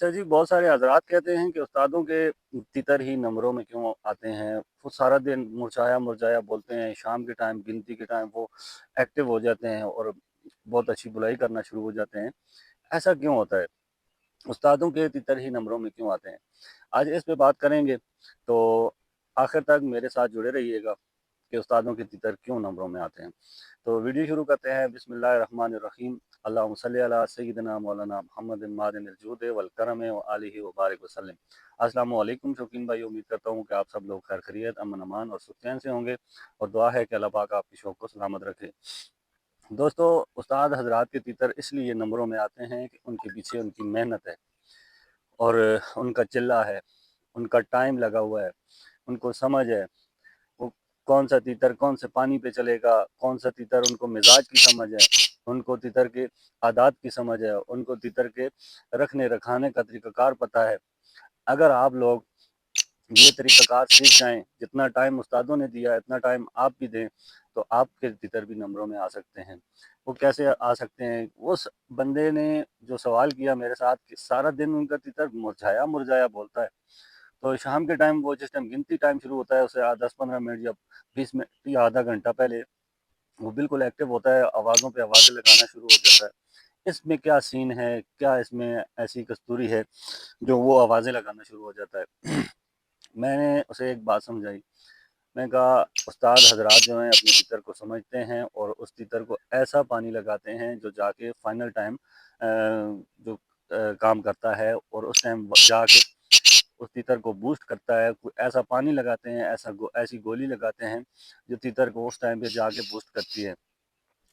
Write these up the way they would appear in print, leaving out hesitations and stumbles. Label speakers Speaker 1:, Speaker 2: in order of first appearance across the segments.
Speaker 1: अच्छा जी, बहुत सारे हज़रात कहते हैं कि उस्तादों के तितर ही नंबरों में क्यों आते हैं? वो सारा दिन मुरझाया-मुरझाया बोलते हैं, शाम के टाइम गिनती के टाइम वो एक्टिव हो जाते हैं और बहुत अच्छी बुराई करना शुरू हो जाते हैं। ऐसा क्यों होता है? उस्तादों के तितर ही नंबरों में क्यों आते हैं? आज इस पे बात करेंगे, तो आखिर तक मेरे साथ जुड़े रहिएगा कि उस्तादों के तितर क्यों नंबरों में आते हैं। तो वीडियो शुरू करते हैं। बिस्मिल्लाहिर्रहमानिर्रहीम। अल्लाहुम्मा सल्लि अला सय्यिदिना मौलाना मुहम्मदिन मादिनिल जूदि वल करमि व आलिहि व बारिक वसल्लम। अस्सलामु अलैकुम शौकीन भाई, उम्मीद करता हूँ कि आप सब लोग खैर खैरियत, अमन अमान और सुख-चैन से होंगे और दुआ है कि अल्लाह पाक आपकी शौक को सलामत रखे। दोस्तों, उस्ताद हज़रात के तितर इसलिए नंबरों में आते हैं कि उनके पीछे उनकी मेहनत है और उनका चिल्ला है, उनका टाइम लगा हुआ है, उनको समझ है। वो कौन सा तीतर कौन से पानी पे चलेगा, कौन सा तीतर उनको मिजाज की समझ है, उनको तीतर के आदात की समझ है, उनको तीतर के रखने रखाने का तरीक़ाकार पता है। अगर आप लोग ये तरीक़ाकार सीख जाएँ, जितना टाइम उस्तादों ने दिया है इतना टाइम आप भी दें, तो आपके तीतर भी नंबरों में आ सकते हैं। वो कैसे आ सकते हैं? उस बंदे ने जो सवाल किया मेरे साथ कि सारा दिन उनका तीतर मुरझाया-मुरझाया बोलता है। तो शाम के टाइम वो जिस टाइम गिनती टाइम शुरू होता है उससे 10-15 मिनट या 20 मिनट या आधा घंटा पहले वो बिल्कुल एक्टिव होता है, आवाज़ों पे आवाज़ें लगाना शुरू हो जाता है। इसमें क्या सीन है? क्या इसमें ऐसी कस्तूरी है जो वो आवाज़ें लगाना शुरू हो जाता है? मैंने उसे एक बात समझाई। मैंने कहा उस्ताद हज़रात जो हैं अपने तीतर को समझते हैं और उस तीतर को ऐसा पानी लगाते हैं जो जाके फाइनल टाइम जो काम करता है और उस टाइम जाके उस तीतर को बूस्ट करता है। कोई ऐसा पानी लगाते हैं, ऐसी गोली लगाते हैं जो तीतर को उस टाइम पे जाके बूस्ट करती है।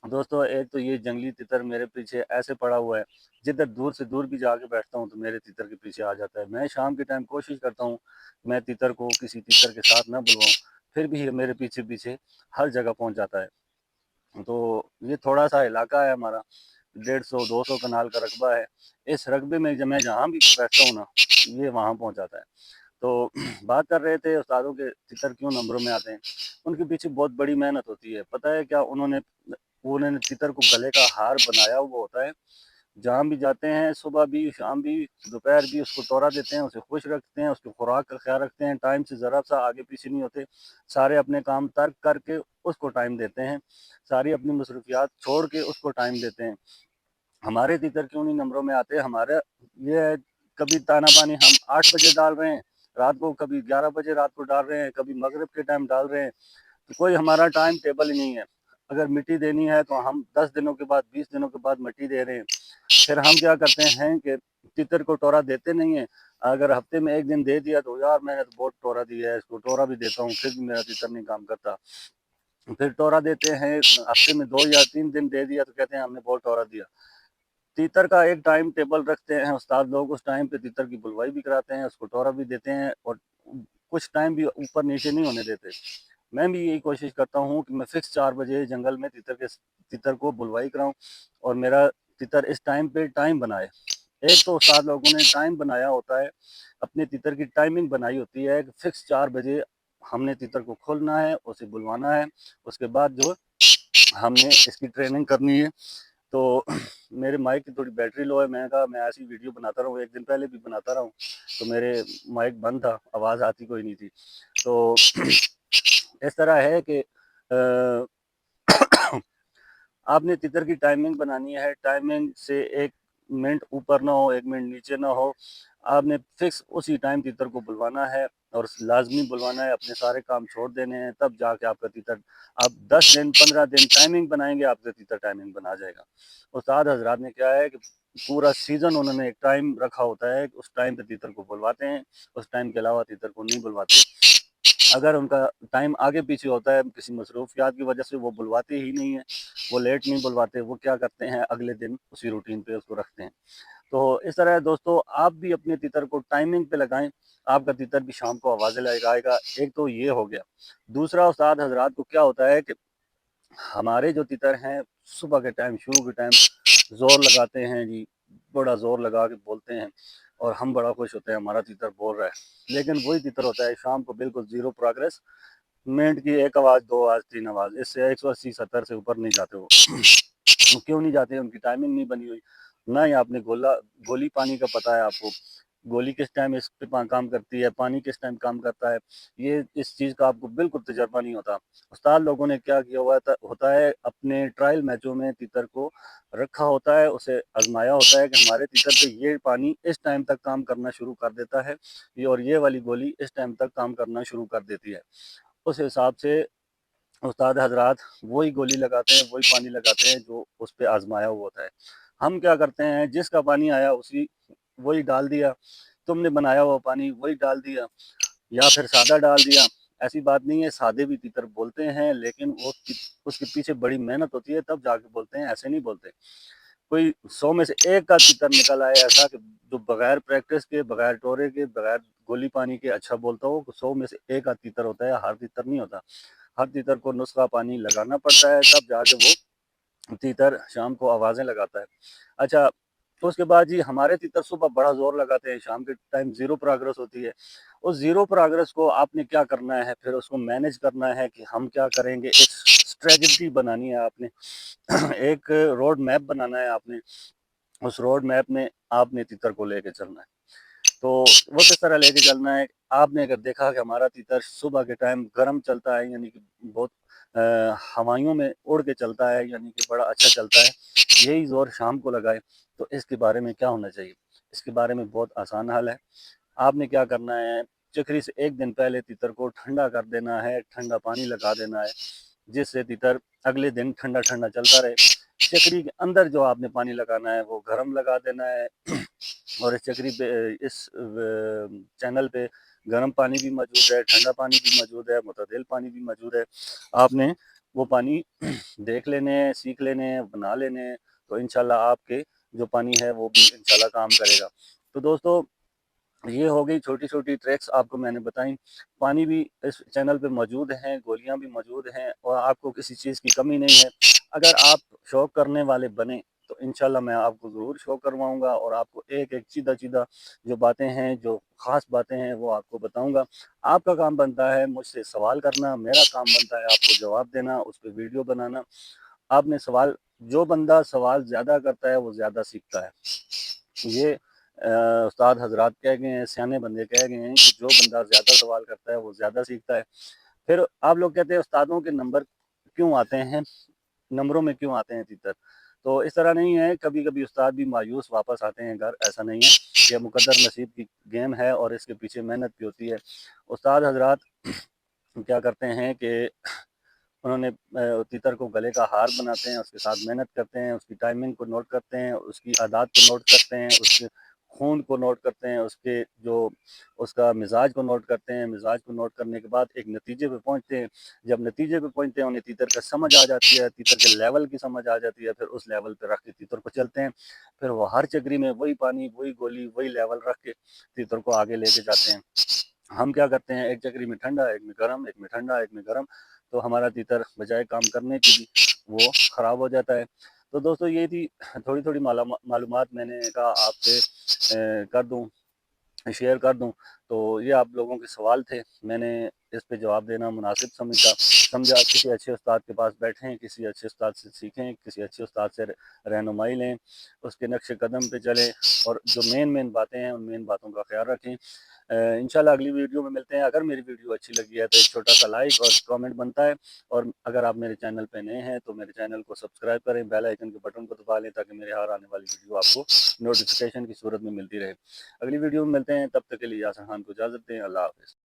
Speaker 1: दोस्तों, एक तो ये जंगली तितर मेरे पीछे ऐसे पड़ा हुआ है, जिधर दूर से दूर भी जाके बैठता हूँ तो मेरे तीतर के पीछे आ जाता है। मैं शाम के टाइम कोशिश करता हूँ मैं तीतर को किसी तीतर के साथ ना बुलवाऊँ, फिर भी ये मेरे पीछे-पीछे हर जगह पहुँच जाता है। तो ये थोड़ा-सा इलाका है हमारा, 150-200 कनाल का रकबा है। इस रकबे में जब मैं जहाँ भी बैठता हूँ ना, ये वहाँ पहुँच जाता है। तो बात कर रहे थे उस्तादों के तितर क्यों नंबरों में आते हैं। उनके पीछे बहुत बड़ी मेहनत होती है। पता है क्या उन्होंने तितर को गले का हार बनाया हुआ होता है। जहाँ भी जाते हैं सुबह भी, शाम भी, दोपहर भी उसको टोरा देते हैं, उसे खुश रखते हैं, उसकी खुराक का ख्याल रखते हैं, टाइम से ज़रा-सा आगे पीछे नहीं होते। सारे अपने काम तर्क करके उसको टाइम देते हैं। सारी अपनी मसरूफियात छोड़ के उसको टाइम देते हैं। हमारे तीतर क्यों नहीं नंबरों में आते? हमारा ये है, कभी दाना पानी हम 8 बजे डाल रहे हैं रात को, कभी 11 बजे रात को डाल रहे हैं, कभी मगरिब के टाइम डाल रहे हैं। तो कोई हमारा टाइम टेबल ही नहीं है। अगर मिट्टी देनी है तो हम 10 दिनों के बाद, 20 दिनों के बाद मिट्टी दे रहे हैं। फिर हम क्या करते हैं कि तीतर को टोरा देते नहीं हैं। अगर हफ्ते में 1 दिन दे दिया तो यार मैंने तो बहुत टोरा दिया है, इसको टोरा भी देता हूँ, फिर भी मेरा तीतर नहीं काम करता। फिर टोरा देते हैं, हफ्ते में 2 या 3 दिन दे दिया तो कहते हैं हमने बहुत टोरा दिया। तीतर का एक टाइम टेबल रखते हैं उस्ताद लोग, उस टाइम पे तीतर की बुलवाई भी कराते हैं, उसको टोरा भी देते हैं और कुछ टाइम भी ऊपर नीचे नहीं होने देते। मैं भी यही कोशिश करता हूँ कि मैं फिक्स 4 बजे जंगल में तीतर को बुलवाई कराऊँ और मेरा तीतर इस टाइम पे टाइम बनाए। एक तो उस्ताद लोगों ने टाइम बनाया होता है, अपने तीतर की टाइमिंग बनाई होती है कि फिक्स 4 बजे हमने तीतर को खोलना है, उसे बुलवाना है, उसके बाद जो हमने इसकी ट्रेनिंग करनी है। तो मेरे माइक की थोड़ी बैटरी लो है, मैंने कहा मैं ऐसी वीडियो बनाता रहूँ, 1 दिन पहले भी बनाता रहा हूँ, तो मेरे माइक बंद था, आवाज़ आती कोई नहीं थी। तो इस तरह है कि आपने तितर की टाइमिंग बनानी है, टाइमिंग से 1 मिनट ऊपर ना हो, 1 मिनट नीचे ना हो। आपने फिक्स उसी टाइम तितर को बुलवाना है और लाज़मी बुलवाना है, अपने सारे काम छोड़ देने हैं, तब जाके आपका तीतर, आप 10 दिन, 15 दिन टाइमिंग बनाएँगे, आपका तीतर टाइमिंग बना जाएगा। उस्ताद हज़रात ने क्या है कि पूरा सीज़न उन्होंने एक टाइम रखा होता है, उस टाइम पे तीतर को बुलवाते हैं, उस टाइम के अलावा तीतर को नहीं बुलवाते। अगर उनका टाइम आगे पीछे होता है किसी मसरूफियात की वजह से, वो बुलवाते ही नहीं है, वो लेट नहीं बुलवाते, वो क्या करते हैं अगले दिन उसी रूटीन पे उसको रखते हैं। तो इस तरह दोस्तों, आप भी अपने तीतर को टाइमिंग पे लगाएं, आपका तीतर भी शाम को आवाज़ें लगाएगा। एक तो ये हो गया। दूसरा, उस्ताद हजरात को क्या होता है कि हमारे जो तीतर हैं सुबह के टाइम, शुरू के टाइम ज़ोर लगाते हैं जी, बड़ा ज़ोर लगा के बोलते हैं और हम बड़ा खुश होते हैं हमारा तीतर बोल रहा है। लेकिन वही तीतर होता है शाम को बिल्कुल ज़ीरो प्रोग्रेस, मिनट की 1 आवाज़, 2 आवाज़, 3 आवाज़, इससे 180-70 से ऊपर नहीं जाते वो। क्यों नहीं जाते? उनकी टाइमिंग नहीं बनी हुई। ना ही आपने गोली पानी का पता है आपको, गोली किस टाइम इस पे काम करती है, पानी किस टाइम काम करता है, ये इस चीज़ का आपको बिल्कुल तजर्बा नहीं होता। उस्ताद लोगों ने क्या किया हुआ होता है, अपने ट्रायल मैचों में तीतर को रखा होता है, उसे आजमाया होता है कि हमारे तीतर पे ये पानी इस टाइम तक काम करना शुरू कर देता है, और ये वाली गोली इस टाइम तक काम करना शुरू कर देती है। उस हिसाब से उस्ताद हजरात वही गोली लगाते हैं, वही पानी लगाते हैं जो उस पर आजमाया हुआ होता है। हम क्या करते हैं, जिसका पानी आया उसी वही डाल दिया, तुमने बनाया हुआ पानी वही डाल दिया, या फिर सादा डाल दिया। ऐसी बात नहीं है, सादे भी तीतर बोलते हैं, लेकिन वो उसके पीछे बड़ी मेहनत होती है, तब जाके बोलते हैं, ऐसे नहीं बोलते। कोई 100 में से एक का तीतर निकल आए ऐसा कि जो बगैर प्रैक्टिस के, बगैर टोरे के, बगैर गोली पानी के अच्छा बोलता हो, 100 में से एक का तीतर होता है, हर तीतर नहीं होता। हर तीतर को नुस्खा पानी लगाना पड़ता है, तब जाके वो तीतर शाम को आवाज़ें लगाता है। अच्छा, तो उसके बाद जी हमारे तीतर सुबह बड़ा ज़ोर लगाते हैं, शाम के टाइम ज़ीरो प्रोग्रेस होती है। उस ज़ीरो प्रोग्रेस को आपने क्या करना है, फिर उसको मैनेज करना है कि हम क्या करेंगे, एक स्ट्रेटजी बनानी है आपने, एक रोड मैप बनाना है आपने। उस रोड मैप में आपने तीतर को लेके चलना है। तो वो किस तरह लेके चलना है, आपने अगर देखा कि हमारा तीतर सुबह के टाइम गर्म चलता है, यानी कि बहुत हवाइयों में उड़ के चलता है, यानी कि बड़ा अच्छा चलता है, यही ज़ोर शाम को लगाए, तो इसके बारे में क्या होना चाहिए? इसके बारे में बहुत आसान हल है। आपने क्या करना है, चक्री से एक दिन पहले तीतर को ठंडा कर देना है, ठंडा पानी लगा देना है, जिससे तीतर अगले दिन ठंडा ठंडा चलता रहे। चक्री के अंदर जो आपने पानी लगाना है वो गर्म लगा देना है, और इस चक्री पे, इस चैनल पे गर्म पानी भी मौजूद है, ठंडा पानी भी मौजूद है, मुतदिल पानी भी मौजूद है। आपने वो पानी देख लेने हैं, सीख लेने हैं, बना लेने हैं, तो इंशाल्लाह आपके जो पानी है वो भी इंशाल्लाह काम करेगा। तो दोस्तों, ये हो गई छोटी छोटी ट्रिक्स आपको मैंने बताई। पानी भी इस चैनल पे मौजूद हैं, गोलियां भी मौजूद हैं, और आपको किसी चीज़ की कमी नहीं है। अगर आप शौक करने वाले बने तो इंशाल्लाह मैं आपको ज़रूर शौक करवाऊंगा, और आपको एक एक सीधा सीधा जो बातें हैं, जो ख़ास बातें हैं, वो आपको बताऊंगा। आपका काम बनता है मुझसे सवाल करना, मेरा काम बनता है आपको जवाब देना, उस पर वीडियो बनाना। आपने सवाल, जो बंदा सवाल ज़्यादा करता है वो ज़्यादा सीखता है। ये उस्ताद हजरात कह गए हैं, सियाने बंदे कह गए हैं कि जो बंदा ज़्यादा सवाल करता है वो ज़्यादा सीखता है। फिर आप लोग कहते हैं उस्तादों के नंबर क्यों आते हैं, नंबरों में क्यों आते हैं तीतर? तो इस तरह नहीं है, कभी कभी उस्ताद भी मायूस वापस आते हैं घर, ऐसा नहीं है। यह मुकद्दर नसीब की गेम है, और इसके पीछे मेहनत भी होती है। उस्ताद हजरात क्या करते हैं कि उन्होंने तीतर को गले का हार बनाते हैं, उसके साथ मेहनत करते हैं, उसकी टाइमिंग को नोट करते हैं, उसकी आदात को नोट करते हैं, उसके खून को नोट करते हैं, उसके जो उसका मिजाज को नोट करते हैं। मिजाज को नोट करने के बाद एक नतीजे पे पहुंचते हैं। जब नतीजे पे पहुंचते हैं, उन्हें तीतर का समझ आ जाती है, तीतर के लेवल की समझ आ जाती है, फिर उस लेवल पे रख के तीतर को चलते हैं। फिर वो हर चक्री में वही पानी, वही गोली, वही लेवल रख के तीतर को आगे लेके जाते हैं। हम क्या करते हैं, एक चक्री में ठंडा, एक में गर्म, एक में ठंडा, एक में गर्म, तो हमारा तीतर बजाय काम करने की भी वो ख़राब हो जाता है। तो दोस्तों, ये थी थोड़ी थोड़ी मालूमात, मैंने कहा आपसे कर दूं, शेयर कर दूं। तो ये आप लोगों के सवाल थे, मैंने इस पे जवाब देना मुनासिब समझा। किसी अच्छे उस्ताद के पास बैठें, किसी अच्छे उस्ताद से सीखें, किसी अच्छे उस्ताद से रहनुमाई लें, उसके नक्शे कदम पे चलें, और जो मेन बातें हैं उन मेन बातों का ख्याल रखें। इंशाल्लाह अगली वीडियो में मिलते हैं। अगर मेरी वीडियो अच्छी लगी है तो एक छोटा सा लाइक और कमेंट बनता है, और अगर आप मेरे चैनल पे नए हैं तो मेरे चैनल को सब्सक्राइब करें, बेल आइकन के बटन को दबा लें, ताकि मेरे हर आने वाली वीडियो आपको नोटिफिकेशन की सूरत में मिलती रहे। अगली वीडियो में मिलते हैं, तब तक के लिए यासर खान को इजाज़त दें। अल्लाह हाफ़िज़।